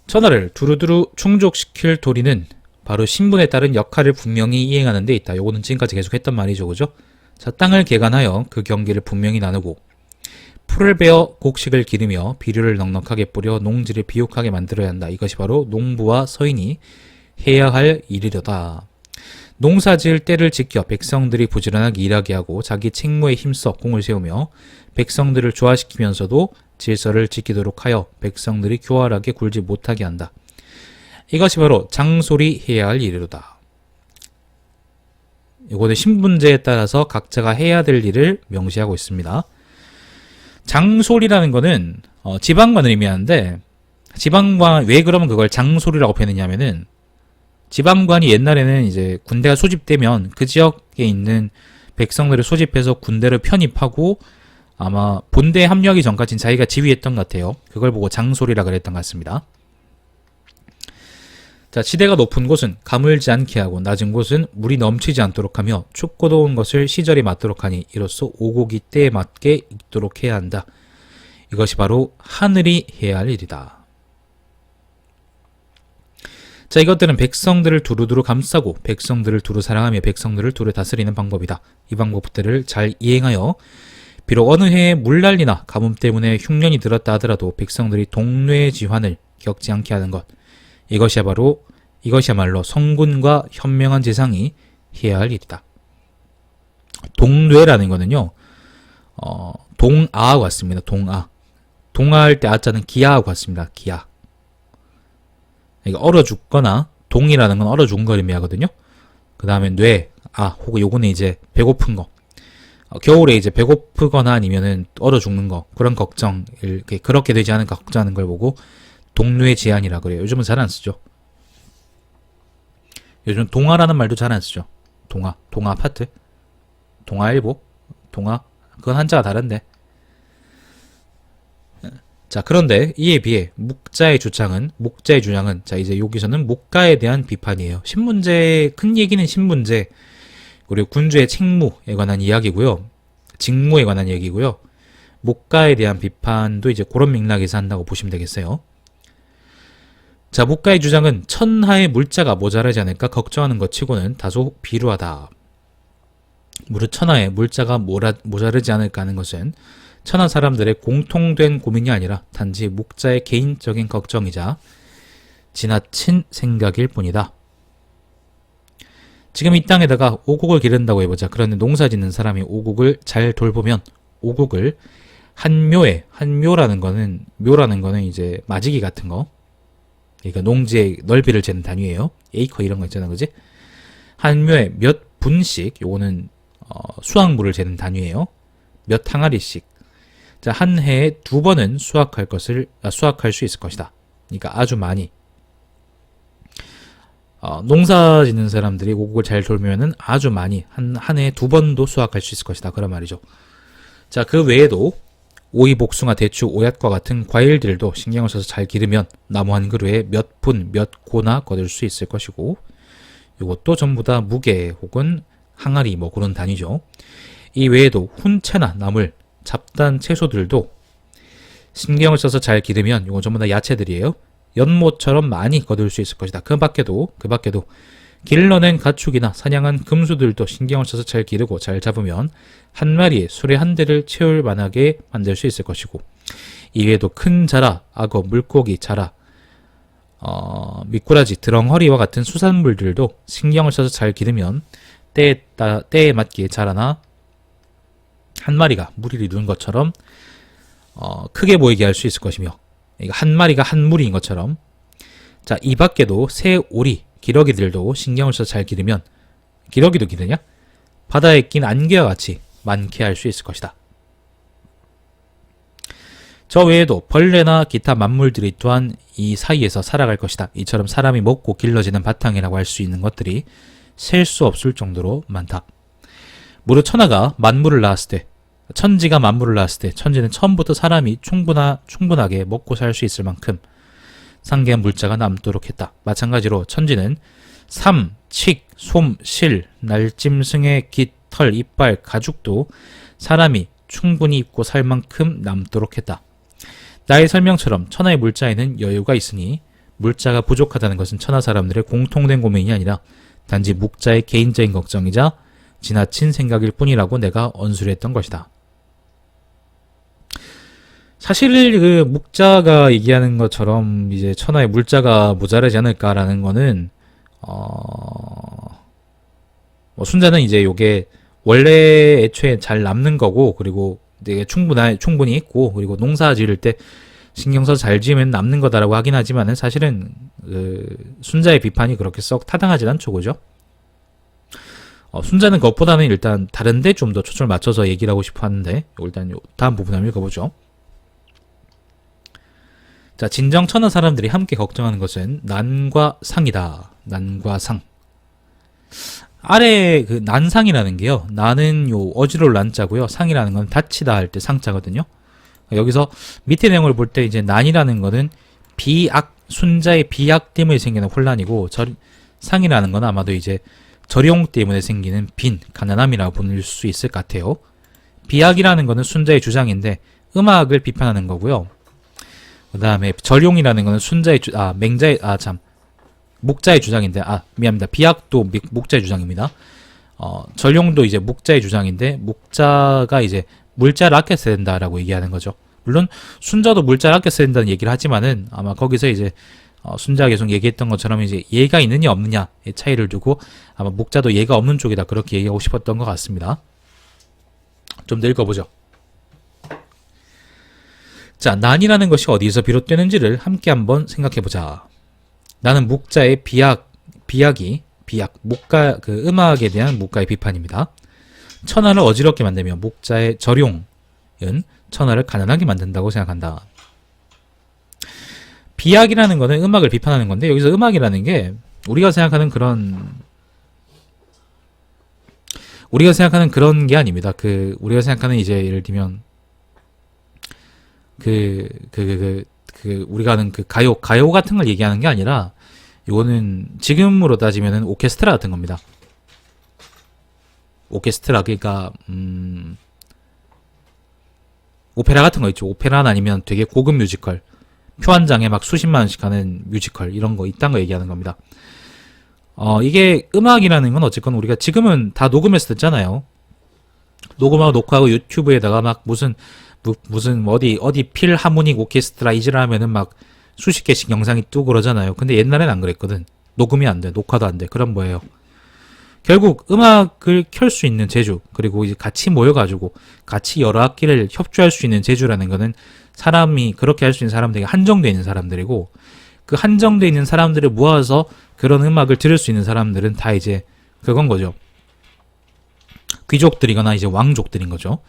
천하를 두루두루 충족시킬 도리는 바로 신분에 따른 역할을 분명히 이행하는 데 있다. 요거는 지금까지 계속 했던 말이죠. 그죠? 자, 땅을 개간하여 그 경기를 분명히 나누고 풀을 베어 곡식을 기르며 비료를 넉넉하게 뿌려 농지를 비옥하게 만들어야 한다. 이것이 바로 농부와 서인이 해야 할 일이려다. 농사지을 때를 지켜 백성들이 부지런하게 일하게 하고 자기 책무에 힘써 공을 세우며 백성들을 조화시키면서도 질서를 지키도록 하여 백성들이 교활하게 굴지 못하게 한다. 이것이 바로 장솔이 해야 할 일이로다. 이거는 신분제에 따라서 각자가 해야 될 일을 명시하고 있습니다. 장솔이라는 거는 지방관을 의미하는데, 지방관, 왜 그러면 그걸 장솔이라고 표현했냐면은, 지방관이 옛날에는 이제 군대가 소집되면 그 지역에 있는 백성들을 소집해서 군대를 편입하고 아마 본대에 합류하기 전까지는 자기가 지휘했던 것 같아요. 그걸 보고 장솔이라 그랬던 것 같습니다. 자, 지대가 높은 곳은 가물지 않게 하고 낮은 곳은 물이 넘치지 않도록 하며 춥고 더운 것을 시절이 맞도록 하니 이로써 오곡이 때에 맞게 익도록 해야 한다. 이것이 바로 하늘이 해야 할 일이다. 자, 이것들은 백성들을 두루두루 감싸고 백성들을 두루 사랑하며 백성들을 두루 다스리는 방법이다. 이 방법들을 잘 이행하여 비록 어느 해에 물난리나 가뭄 때문에 흉년이 들었다 하더라도 백성들이 동뇌지환을 겪지 않게 하는 것, 이것이야말로 성군과 현명한 재상이 해야 할 일이다. 동뇌라는 거는요, 동아하고 같습니다. 동아할 때 아자는 기아하고 같습니다. 기아. 얼어 죽거나 동이라는 건 얼어 죽은 걸 의미하거든요. 그 다음에 혹은 요거는 이제 배고픈 거. 겨울에 이제 배고프거나 아니면은 얼어 죽는 거, 그런 걱정, 그렇게 되지 않을까 걱정하는 걸 보고 동뇌제한이라 그래요. 요즘은 잘 안 쓰죠. 요즘 동아라는 말도 잘 안 쓰죠. 동아 아파트, 동아일보, 그건 한자가 다른데. 자, 그런데 이에 비해 목자의 주장은 자, 이제 여기서는 목가에 대한 비판이에요. 신문제의 큰 얘기는 신문제, 그리고 군주의 책무에 관한 이야기고요. 직무에 관한 얘기고요. 목가에 대한 비판도 이제 그런 맥락에서 한다고 보시면 되겠어요. 자, 목가의 주장은 천하의 물자가 모자라지 않을까 걱정하는 것 치고는 다소 비루하다. 무릇 천하의 물자가 모자르지 않을까 하는 것은 천하 사람들의 공통된 고민이 아니라 단지 목자의 개인적인 걱정이자 지나친 생각일 뿐이다. 지금 이 땅에다가 오곡을 기른다고 해보자. 그런데 농사 짓는 사람이 오곡을 잘 돌보면 오곡을 묘라는 거는 이제 마지기 같은 거. 그러니까 농지의 넓이를 재는 단위예요. 에이커 이런 거 있잖아, 그지? 한 묘에 몇 분씩, 요거는 수확물을 재는 단위예요. 몇 항아리씩. 자, 한 해에 2번은 수확할 수 있을 것이다. 그러니까 아주 많이. 농사 짓는 사람들이 오곡을 잘 돌면은 아주 많이, 한 해에 2번도 수확할 수 있을 것이다. 그런 말이죠. 자, 그 외에도 오이, 복숭아, 대추, 오얏과 같은 과일들도 신경을 써서 잘 기르면 나무 한 그루에 몇 분, 몇 고나 거둘 수 있을 것이고, 이것도 전부 다 무게 혹은 항아리 그런 단위죠. 이 외에도 훈채나 나물, 잡단 채소들도 신경을 써서 잘 기르면 이건 전부 다 야채들이에요. 연못처럼 많이 거둘 수 있을 것이다. 그 밖에도 길러낸 가축이나 사냥한 금수들도 신경을 써서 잘 기르고 잘 잡으면 한 마리에 수레 한 대를 채울 만하게 만들 수 있을 것이고, 이외에도 큰 자라, 악어, 물고기, 자라, 미꾸라지, 드렁허리와 같은 수산물들도 신경을 써서 잘 기르면 때에 맞게 자라나 한 마리가 무리를 이루는 것처럼 크게 보이게 할 수 있을 것이며, 한 마리가 한 무리인 것처럼. 자, 이 밖에도 새, 오리, 기러기들도 신경을 써서 잘 기르면, 기러기도 기르냐? 바다에 낀 안개와 같이 많게 할 수 있을 것이다. 저 외에도 벌레나 기타 만물들이 또한 이 사이에서 살아갈 것이다. 이처럼 사람이 먹고 길러지는 바탕이라고 할 수 있는 것들이 셀 수 없을 정도로 많다. 무릇 천지가 만물을 낳았을 때 천지는 처음부터 사람이 충분하게 먹고 살 수 있을 만큼 상계한 물자가 남도록 했다. 마찬가지로 천지는 삼, 칙, 솜, 실, 날짐승의 깃, 털, 이빨, 가죽도 사람이 충분히 입고 살 만큼 남도록 했다. 나의 설명처럼 천하의 물자에는 여유가 있으니 물자가 부족하다는 것은 천하 사람들의 공통된 고민이 아니라 단지 묵자의 개인적인 걱정이자 지나친 생각일 뿐이라고 내가 언술했던 것이다. 사실 그 묵자가 얘기하는 것처럼 이제 천하에 물자가 모자라지 않을까라는 거는 뭐 순자는 이제 요게 원래 애초에 잘 남는 거고, 그리고 되게 충분히 있고, 그리고 농사 지을 때 신경 써서 잘 지으면 남는 거다라고 하긴 하지만은 사실은 순자의 비판이 그렇게 썩 타당하진 않죠, 그죠? 순자는 그것보다는 일단 다른데 좀 더 초점을 맞춰서 얘기를 하고 싶어 하는데, 일단 다음 부분 한번 읽어보죠. 자, 진정 천하 사람들이 함께 걱정하는 것은 난과 상이다. 난과 상. 아래 그 난상이라는 게요. 난은 요 어지러울 난자고요. 상이라는 건 다치다 할 때 상자거든요. 여기서 밑에 내용을 볼 때 이제 난이라는 거는 비악, 순자의 비악 때문에 생기는 혼란이고, 상이라는 건 아마도 이제 절용 때문에 생기는 빈, 가난함이라고 보낼 수 있을 것 같아요. 비악이라는 거는 순자의 주장인데 음악을 비판하는 거고요. 그 다음에 절용이라는 거는 순자의 묵자의 주장인데, 미안합니다. 비약도 묵자의 주장입니다. 절용도 이제 묵자의 주장인데, 묵자가 이제 물자를 아껴 써야 된다라고 얘기하는 거죠. 물론 순자도 물자를 아껴 써야 된다는 얘기를 하지만은 아마 거기서 이제 순자가 계속 얘기했던 것처럼 이제 예가 있느냐 없느냐의 차이를 두고 아마 묵자도 예가 없는 쪽이다 그렇게 얘기하고 싶었던 것 같습니다. 좀 더 읽어보죠. 자, 난이라는 것이 어디서 비롯되는지를 함께 한번 생각해보자. 나는 묵자의 묵가, 음악에 대한 묵가의 비판입니다. 천하를 어지럽게 만들며 묵자의 절용은 천하를 가난하게 만든다고 생각한다. 비약이라는 거는 음악을 비판하는 건데, 여기서 음악이라는 게 우리가 생각하는 그런 게 아닙니다. 우리가 생각하는 이제 예를 들면 우리가 하는 가요 같은 걸 얘기하는 게 아니라, 이거는 지금으로 따지면은 오케스트라 같은 겁니다. 오케스트라, 그러니까 오페라 같은 거 있죠. 오페라는 아니면 되게 고급 뮤지컬, 표 한 장에 막 수십만 원씩 하는 뮤지컬, 이런 거 이딴 거 얘기하는 겁니다. 이게 음악이라는 건 어쨌건 우리가 지금은 다 녹음해서 듣잖아요. 녹음하고 녹화하고 유튜브에다가 막 무슨 어디 필하모닉 오케스트라 이지라 하면은 막 수십 개씩 영상이 뜨고 그러잖아요. 근데 옛날엔 안 그랬거든. 녹음이 안 돼, 녹화도 안 돼. 그럼 뭐예요? 결국 음악을 켤 수 있는 재주, 그리고 이제 같이 모여가지고 같이 여러 악기를 협주할 수 있는 재주라는 거는 사람이 그렇게 할 수 있는 사람들이 한정되어 있는 사람들이고, 그 한정되어 있는 사람들을 모아서 그런 음악을 들을 수 있는 사람들은 다 이제 그건 거죠. 귀족들이거나 이제 왕족들인 거죠.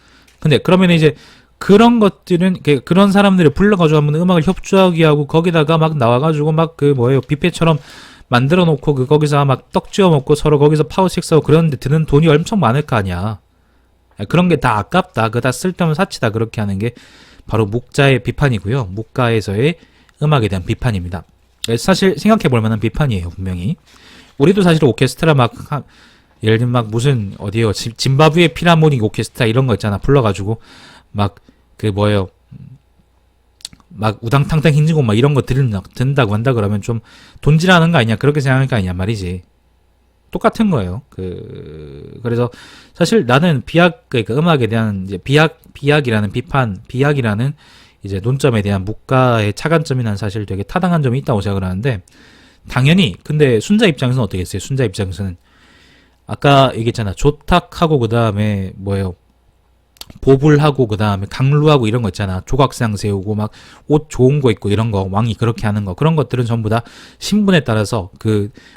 근데 그러면 이제 그런 것들은 그런 사람들을 불러가지고 한번 음악을 협주하게 하고 거기다가 막 나와가지고 막 뷔페처럼 만들어 놓고 거기서 막 떡 지어 먹고 서로 거기서 파워식 사고 그러는데 드는 돈이 엄청 많을 거 아니야. 그런 게 다 아깝다, 그거 다 쓸데없는 사치다, 그렇게 하는 게 바로 묵자의 비판이고요. 묵가에서의 음악에 대한 비판입니다. 사실 생각해볼 만한 비판이에요, 분명히. 우리도 사실 오케스트라 예를 들면 무슨 어디요, 짐바브웨 필하모닉 오케스트라 이런 거 있잖아. 불러가지고 막 우당탕탕 힘주고 막 이런 거 듣는다고 한다 그러면 좀 돈질하는 거 아니냐, 그렇게 생각할 거 아니냐 말이지. 똑같은 거예요. 그래서 사실 나는 음악에 대한 이제 비약이라는 이제 논점에 대한 묵가의 차관점이 난 사실 되게 타당한 점이 있다고 생각을 하는데, 당연히 근데 순자 입장에서는 어떻게 했어요? 순자 입장에서는 아까 얘기했잖아. 조탁하고 그 다음에 보불하고 그 다음에 강루하고 이런 거 있잖아. 조각상 세우고 막 옷 좋은 거 입고 이런 거, 왕이 그렇게 하는 거, 그런 것들은 전부 다 신분에 따라서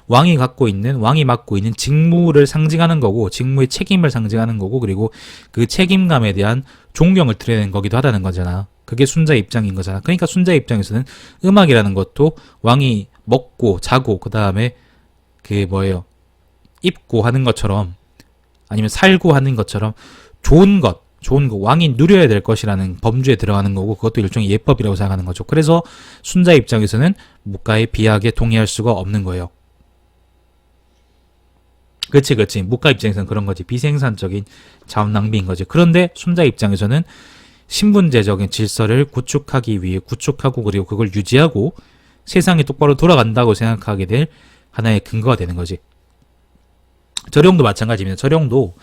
왕이 맡고 있는 직무를 상징하는 거고, 직무의 책임을 상징하는 거고, 그리고 그 책임감에 대한 존경을 드러내는 거기도 하다는 거잖아. 그게 순자의 입장인 거잖아. 그러니까 순자의 입장에서는 음악이라는 것도 왕이 먹고 자고 그 다음에 입고 하는 것처럼, 아니면 살고 하는 것처럼 좋은 거, 왕이 누려야 될 것이라는 범주에 들어가는 거고, 그것도 일종의 예법이라고 생각하는 거죠. 그래서 순자 입장에서는 묵가의 비약에 동의할 수가 없는 거예요. 그치. 묵가 입장에서는 그런 거지. 비생산적인 자원 낭비인 거지. 그런데 순자 입장에서는 신분제적인 질서를 구축하기 위해 구축하고, 그리고 그걸 유지하고 세상이 똑바로 돌아간다고 생각하게 될 하나의 근거가 되는 거지. 절용도 마찬가지입니다. 절용도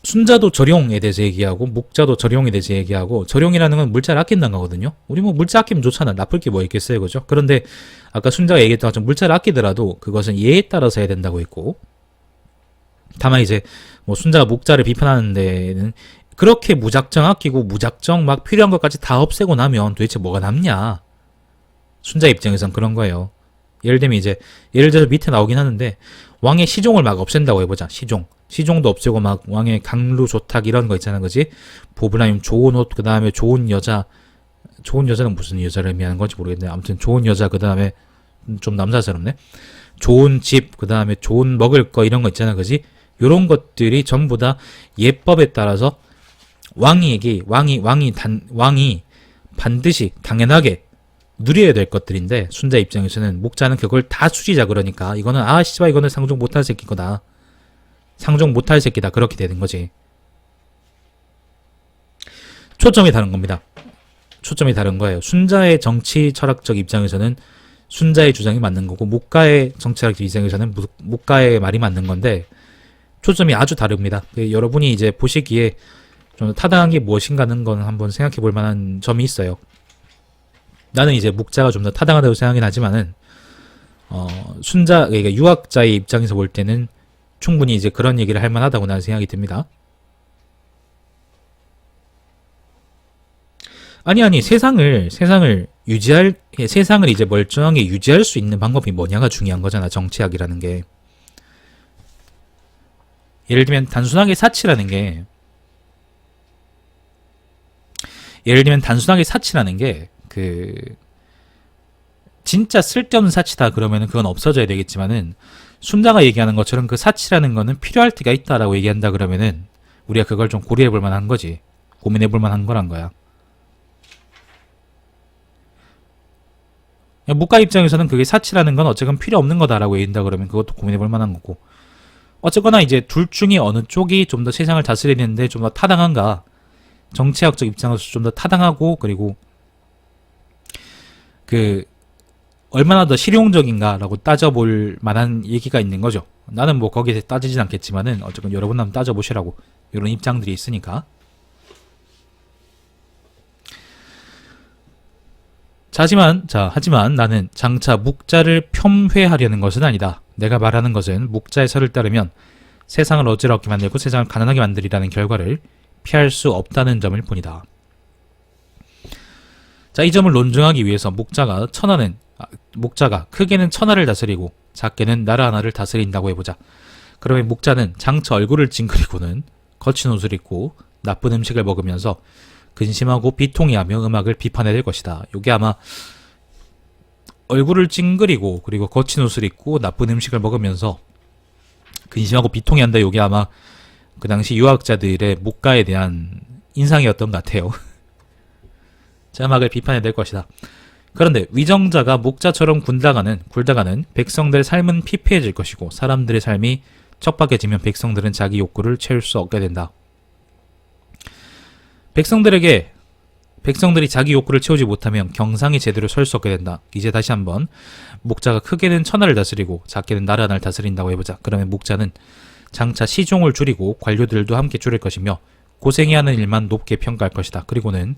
순자도 절용에 대해서 얘기하고 목자도 절용에 대해서 얘기하고, 절용이라는 건 물자를 아낀다는 거거든요. 우리 뭐 물자 아끼면 좋잖아. 나쁠 게 뭐 있겠어요, 그죠? 그런데 아까 순자가 얘기했던 것처럼 물자를 아끼더라도 그것은 예에 따라서 해야 된다고 했고, 다만 이제 뭐 순자가 목자를 비판하는 데는 그렇게 무작정 아끼고 무작정 막 필요한 것까지 다 없애고 나면 도대체 뭐가 남냐. 순자 입장에선 그런 거예요. 예를 들어서 밑에 나오긴 하는데, 왕의 시종을 막 없앤다고 해보자. 시종도 없애고 막 왕의 강루 조탁 이런 거 있잖아, 그지? 보브라임 좋은 옷, 그 다음에 좋은 여자는 무슨 여자를 의미하는 건지 모르겠네. 아무튼 좋은 여자, 그 다음에 좀 남자스럽네. 좋은 집, 그 다음에 좋은 먹을 거 이런 거 있잖아, 그지? 요런 것들이 전부 다 예법에 따라서 왕이 반드시 당연하게 누려야 될 것들인데, 순자 입장에서는 목자는 그걸 다 수지자. 그러니까 이거는 씨발 이거는 상종 못할 새끼 거다. 상종 못할 새끼다. 그렇게 되는 거지. 초점이 다른 겁니다. 초점이 다른 거예요. 순자의 정치 철학적 입장에서는 순자의 주장이 맞는 거고, 목가의 정치 철학적 입장에서는 목가의 말이 맞는 건데, 초점이 아주 다릅니다. 여러분이 이제 보시기에 좀 타당한 게 무엇인가 하는 건 한번 생각해 볼 만한 점이 있어요. 나는 이제 목자가 좀 더 타당하다고 생각하긴 하지만은, 그러니까 유학자의 입장에서 볼 때는 충분히 이제 그런 얘기를 할 만하다고 나는 생각이 듭니다. 아니, 세상을 이제 멀쩡하게 유지할 수 있는 방법이 뭐냐가 중요한 거잖아, 정치학이라는 게. 예를 들면 단순하게 사치라는 게 진짜 쓸데없는 사치다 그러면은 그건 없어져야 되겠지만은, 순자가 얘기하는 것처럼 그 사치라는 거는 필요할 때가 있다라고 얘기한다 그러면은 우리가 그걸 좀 고려해 볼 만한 거지. 고민해 볼 만한 거란 거야. 목가 입장에서는 그게 사치라는 건 어쨌건 필요 없는 거다라고 얘기한다 그러면 그것도 고민해 볼 만한 거고, 어쨌거나 이제 둘 중에 어느 쪽이 좀 더 세상을 다스리는데 좀 더 타당한가, 정치학적 입장에서 좀 더 타당하고, 그리고 얼마나 더 실용적인가라고 따져볼 만한 얘기가 있는 거죠. 나는 뭐 거기에 따지진 않겠지만은 어쨌건 여러분 한번 따져보시라고, 이런 입장들이 있으니까. 하지만 나는 장차 묵자를 폄훼하려는 것은 아니다. 내가 말하는 것은 묵자의 설을 따르면 세상을 어지럽게 만들고 세상을 가난하게 만들이라는 결과를 피할 수 없다는 점을 뿐이다. 자, 이 점을 논증하기 위해서 목자가 크게는 천하를 다스리고 작게는 나라 하나를 다스린다고 해보자. 그러면 목자는 장차 얼굴을 찡그리고는 거친 옷을 입고 나쁜 음식을 먹으면서 근심하고 비통해하며 음악을 비판해야 될 것이다. 요게 아마 얼굴을 찡그리고 그리고 거친 옷을 입고 나쁜 음식을 먹으면서 근심하고 비통해한다. 요게 아마 그 당시 유학자들의 목가에 대한 인상이었던 것 같아요. 자, 음악을 비판해야 될 것이다. 그런데 위정자가 목자처럼 굴다가는 백성들의 삶은 피폐해질 것이고, 사람들의 삶이 척박해지면 백성들은 자기 욕구를 채울 수 없게 된다. 백성들이 자기 욕구를 채우지 못하면 경상이 제대로 설 수 없게 된다. 이제 다시 한번 목자가 크게는 천하를 다스리고 작게는 나라 하나를 다스린다고 해보자. 그러면 목자는 장차 시종을 줄이고 관료들도 함께 줄일 것이며 고생해야 하는 일만 높게 평가할 것이다. 그리고는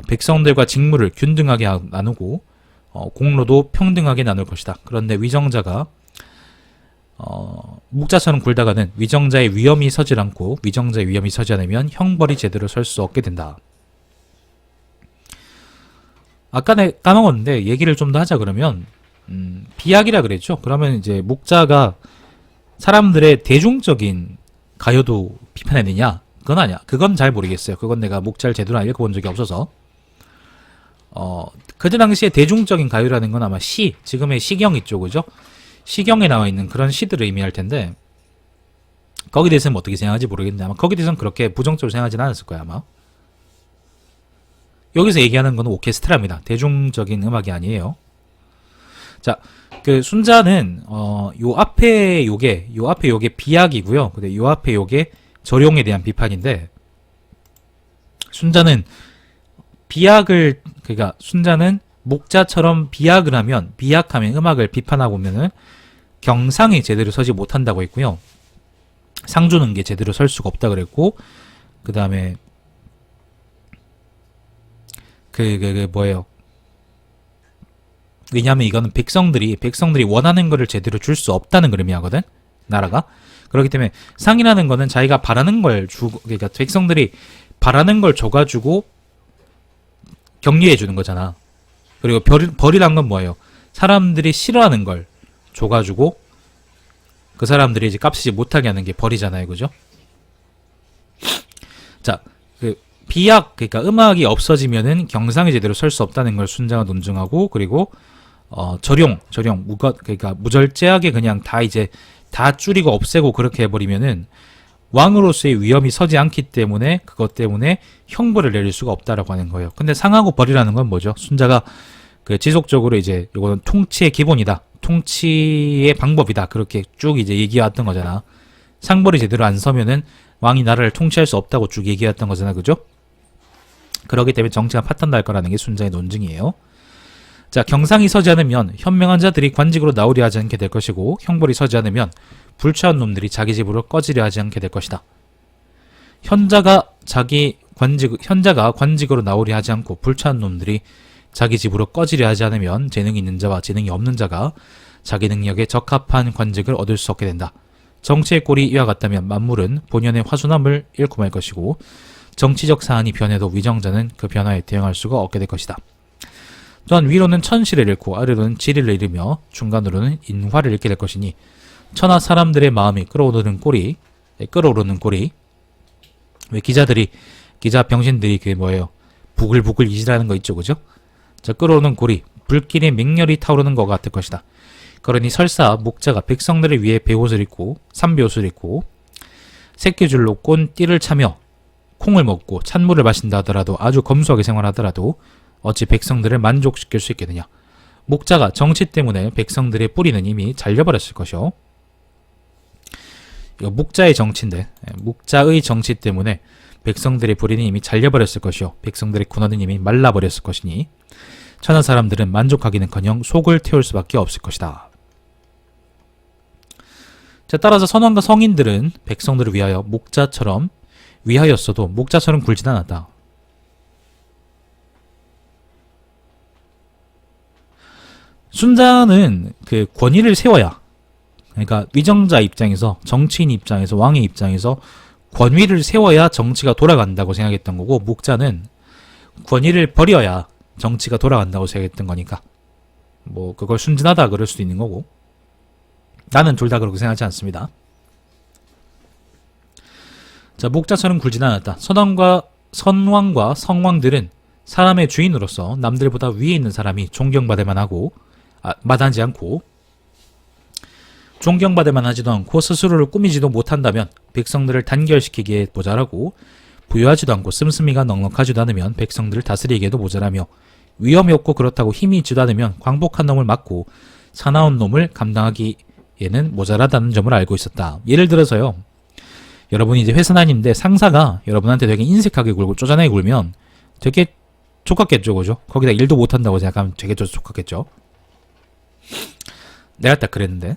백성들과 직무를 균등하게 나누고 공로도 평등하게 나눌 것이다. 그런데 위정자가 목자처럼 굴다가는 위정자의 위험이 서지 않으면 형벌이 제대로 설 수 없게 된다. 아까 내가 까먹었는데 얘기를 좀 더 하자. 그러면 비약이라 그랬죠. 그러면 이제 목자가 사람들의 대중적인 가요도 비판해내냐? 그건 아니야. 그건 잘 모르겠어요. 그건 내가 목자를 제대로 안 읽어본 적이 없어서. 그때 당시에 대중적인 가요라는 건 아마 지금의 시경 있죠, 그죠? 시경에 나와 있는 그런 시들을 의미할 텐데, 거기에 대해서는 어떻게 생각하는지 모르겠는데 아마 거기에 대해서는 그렇게 부정적으로 생각하지는 않았을 거야, 아마. 여기서 얘기하는 건 오케스트라입니다. 대중적인 음악이 아니에요. 자, 순자는 요 앞에 요게 비약이고요. 근데 요 앞에 요게 절용에 대한 비판인데, 순자는 목자처럼 비약을 하면, 비약하면 음악을 비판하고 보면은 경상이 제대로 서지 못한다고 했고요. 상 주는 게 제대로 설 수가 없다 그랬고, 그 다음에 뭐예요? 왜냐하면 이거는 백성들이 원하는 거를 제대로 줄 수 없다는 걸 의미하거든, 나라가. 그렇기 때문에 상이라는 거는 자기가 바라는 걸 주고, 그러니까 백성들이 바라는 걸 줘가지고 격려해 주는 거잖아. 그리고 벌이란 건 뭐예요? 사람들이 싫어하는 걸 줘가지고 그 사람들이 이제 값이지 못하게 하는 게 벌이잖아요, 그죠? 자, 그 비약, 그러니까 음악이 없어지면은 경상이 제대로 설 수 없다는 걸 순자가 논증하고, 그리고 절용, 그러니까 무절제하게 그냥 다 이제 다 줄이고 없애고 그렇게 해버리면은 왕으로서의 위험이 서지 않기 때문에 그것 때문에 형벌을 내릴 수가 없다라고 하는 거예요. 근데 상하고 벌이라는 건 뭐죠? 순자가 그 지속적으로 이제 이거는 통치의 기본이다, 통치의 방법이다, 그렇게 쭉 이제 얘기해왔던 거잖아. 상벌이 제대로 안 서면은 왕이 나라를 통치할 수 없다고 쭉 얘기해왔던 거잖아, 그죠? 그렇기 때문에 정치가 파탄날 거라는 게 순자의 논증이에요. 자, 경상이 서지 않으면 현명한 자들이 관직으로 나오려 하지 않게 될 것이고, 형벌이 서지 않으면 불취한 놈들이 자기 집으로 꺼지려 하지 않게 될 것이다. 현자가 관직으로 나오려 하지 않고 불취한 놈들이 자기 집으로 꺼지려 하지 않으면 재능이 있는 자와 재능이 없는 자가 자기 능력에 적합한 관직을 얻을 수 없게 된다. 정치의 꼴이 이와 같다면 만물은 본연의 화순함을 잃고 말 것이고, 정치적 사안이 변해도 위정자는 그 변화에 대응할 수가 없게 될 것이다. 또한 위로는 천시를 잃고 아래로는 지리를 잃으며 중간으로는 인화를 잃게 될 것이니, 천하 사람들의 마음이 끓어오르는 꼴이 왜 기자 병신들이 그게 뭐예요? 부글부글 이질하는 거 있죠, 그죠? 자, 끓어오르는 꼴이 불길의 맹렬히 타오르는 것 같을 것이다. 그러니 설사 목자가 백성들을 위해 베옷을 입고 삼베옷을 입고 새끼줄로 꼰 띠를 차며 콩을 먹고 찬물을 마신다 하더라도, 아주 검소하게 생활하더라도 어찌 백성들을 만족시킬 수 있겠느냐. 목자가 정치 때문에 백성들의 뿌리는 이미 잘려버렸을 것이요. 이거 목자의 정치인데, 목자의 정치 때문에 백성들의 뿌리는 이미 잘려버렸을 것이요, 백성들의 군원은 이미 말라버렸을 것이니 천하 사람들은 만족하기는커녕 속을 태울 수밖에 없을 것이다. 자, 따라서 선왕과 성인들은 백성들을 위하여 목자처럼 위하였어도 목자처럼 굴진 않았다. 순자는 그 권위를 세워야, 그러니까 위정자 입장에서, 정치인 입장에서, 왕의 입장에서 권위를 세워야 정치가 돌아간다고 생각했던 거고, 목자는 권위를 버려야 정치가 돌아간다고 생각했던 거니까 뭐 그걸 순진하다 그럴 수도 있는 거고, 나는 둘 다 그렇게 생각하지 않습니다. 자, 목자처럼 굴진 않았다. 선왕과 성왕들은 사람의 주인으로서 남들보다 위에 있는 사람이 존경받을만 하고 마다하지 않고, 존경받을만 하지도 않고 스스로를 꾸미지도 못한다면 백성들을 단결시키기에 모자라고, 부유하지도 않고 씀씀이가 넉넉하지도 않으면 백성들을 다스리기에도 모자라며, 위험이 없고 그렇다고 힘이 있지도 않으면 광복한 놈을 막고 사나운 놈을 감당하기에는 모자라다는 점을 알고 있었다. 예를 들어서요, 여러분이 이제 회사 다니는데 상사가 여러분한테 되게 인색하게 굴고 쪼잔하게 굴면 되게 족같겠죠, 그죠? 거기다 일도 못한다고 생각하면 되게 족같겠죠. 내가 딱 그랬는데,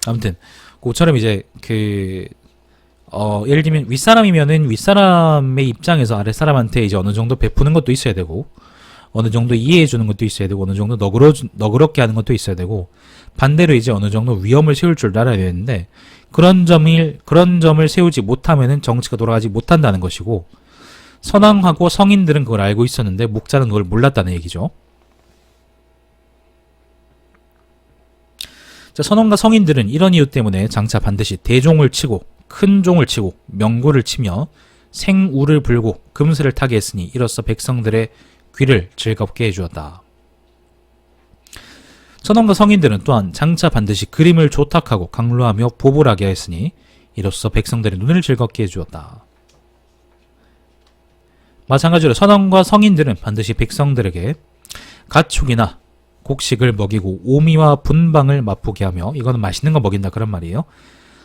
아무튼 그처럼 이제 예를 들면 윗사람이면은 윗사람의 입장에서 아랫사람한테 이제 어느 정도 베푸는 것도 있어야 되고, 어느 정도 이해해 주는 것도 있어야 되고, 어느 정도 너그럽게 하는 것도 있어야 되고, 반대로 이제 어느 정도 위험을 세울 줄 알아야 되는데, 그런 점을 세우지 못하면은 정치가 돌아가지 못한다는 것이고, 선왕하고 성인들은 그걸 알고 있었는데 목자는 그걸 몰랐다는 얘기죠. 자, 선왕과 성인들은 이런 이유 때문에 장차 반드시 대종을 치고 큰 종을 치고 명고를 치며 생우를 불고 금슬을 타게 했으니, 이로써 백성들의 귀를 즐겁게 해주었다. 선왕과 성인들은 또한 장차 반드시 그림을 조탁하고 강루하며 보불하게 했으니, 이로써 백성들의 눈을 즐겁게 해주었다. 마찬가지로 선왕과 성인들은 반드시 백성들에게 가축이나 곡식을 먹이고 오미와 분방을 맛보게 하며, 이거는 맛있는 거 먹인다 그런 말이에요.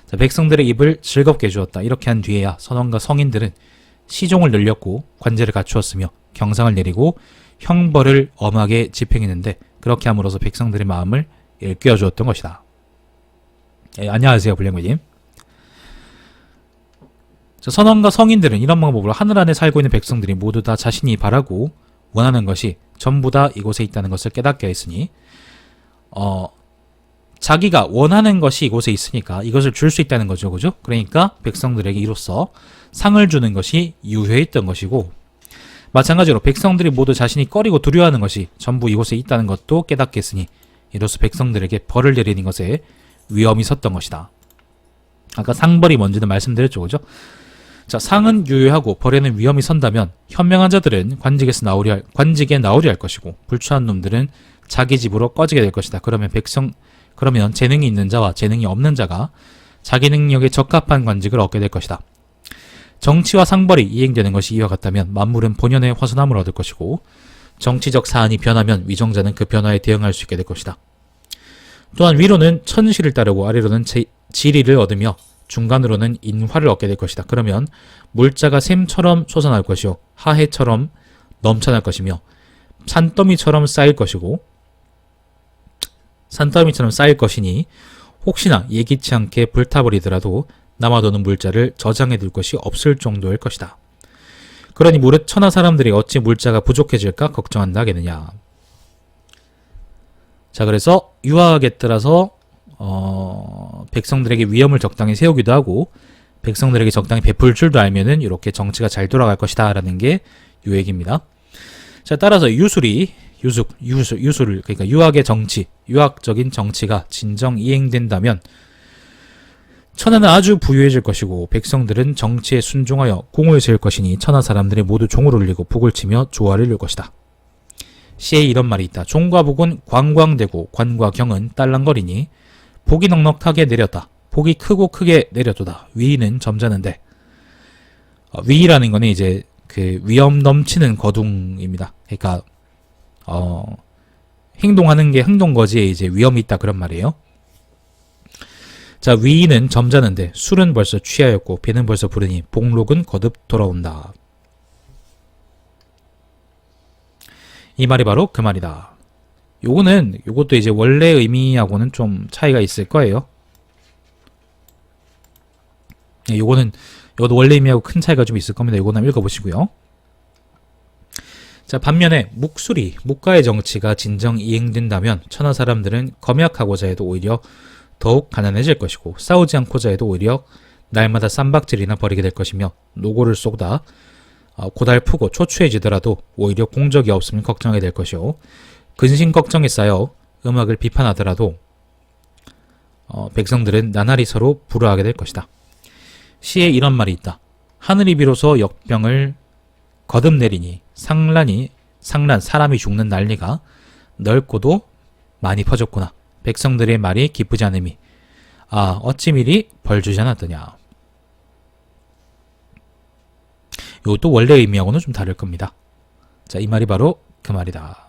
자, 백성들의 입을 즐겁게 해주었다. 이렇게 한 뒤에야 선왕과 성인들은 시종을 늘렸고 관제를 갖추었으며 경상을 내리고 형벌을 엄하게 집행했는데 그렇게 함으로써 백성들의 마음을 일깨워 주었던 것이다. 안녕하세요, 블랙맨님. 선원과 성인들은 이런 방법으로 하늘 안에 살고 있는 백성들이 모두 다 자신이 바라고 원하는 것이 전부 다 이곳에 있다는 것을 깨닫게 했으니 자기가 원하는 것이 이곳에 있으니까 이것을 줄 수 있다는 거죠. 그죠? 그러니까 백성들에게 이로써 상을 주는 것이 유효했던 것이고, 마찬가지로 백성들이 모두 자신이 꺼리고 두려워하는 것이 전부 이곳에 있다는 것도 깨닫게 했으니 이로써 백성들에게 벌을 내리는 것에 위험이 섰던 것이다. 아까 상벌이 뭔지는 말씀드렸죠. 그죠? 자, 상은 유효하고 벌에는 위험이 선다면 현명한 자들은 관직에 나오려 할 것이고, 불추한 놈들은 자기 집으로 꺼지게 될 것이다. 그러면 재능이 있는 자와 재능이 없는 자가 자기 능력에 적합한 관직을 얻게 될 것이다. 정치와 상벌이 이행되는 것이 이와 같다면 만물은 본연의 화순함을 얻을 것이고, 정치적 사안이 변하면 위정자는 그 변화에 대응할 수 있게 될 것이다. 또한 위로는 천시를 따르고 아래로는 지리를 얻으며 중간으로는 인화를 얻게 될 것이다. 그러면 물자가 샘처럼 솟아날 것이요 하해처럼 넘쳐날 것이며 산더미처럼 쌓일 것이니 혹시나 예기치 않게 불타버리더라도 남아도는 물자를 저장해 둘 것이 없을 정도일 것이다. 그러니 무릇 천하 사람들이 어찌 물자가 부족해질까 걱정한다 하겠느냐. 자, 그래서 유학에 따라서 백성들에게 위험을 적당히 세우기도 하고 백성들에게 적당히 베풀 줄도 알면은 이렇게 정치가 잘 돌아갈 것이다 라는 게 요 얘기입니다. 자, 따라서 유술을 그러니까 유학적인 정치가 진정 이행된다면 천하는 아주 부유해질 것이고 백성들은 정치에 순종하여 공을 세울 것이니 천하 사람들이 모두 종을 울리고 북을 치며 조화를 이룰 것이다. 시에 이런 말이 있다. 종과 북은 관광되고 관과 경은 딸랑거리니 복이 넉넉하게 내렸다. 복이 크고 크게 내려도다. 위는 점잖은데. 위라는 거는 이제 그 위험 넘치는 거둥입니다. 그러니까 행동하는 게 행동거지에 이제 위험이 있다 그런 말이에요. 자, 위는 점잖은데 술은 벌써 취하였고 배는 벌써 부르니 복록은 거듭 돌아온다. 이 말이 바로 그 말이다. 요것도 이제 원래 의미하고는 좀 차이가 있을 거예요. 요것도 원래 의미하고 큰 차이가 좀 있을 겁니다. 요거 한번 읽어보시고요. 자, 반면에 묵가의 정치가 진정 이행된다면 천하 사람들은 검약하고자 해도 오히려 더욱 가난해질 것이고 싸우지 않고자 해도 오히려 날마다 쌈박질이나 벌이게 될 것이며 노고를 쏟아 고달프고 초췌해지더라도 오히려 공적이 없으면 걱정하게 될 것이요 근심 걱정에 쌓여 음악을 비판하더라도 백성들은 나날이 서로 불화하게 될 것이다. 시에 이런 말이 있다. 하늘이 비로소 역병을 거듭내리니 상란 사람이 죽는 난리가 넓고도 많이 퍼졌구나. 백성들의 말이 기쁘지 않음이 어찌 미리 벌 주지 않았더냐. 이것도 원래 의미하고는 좀 다를 겁니다. 자, 이 말이 바로 그 말이다.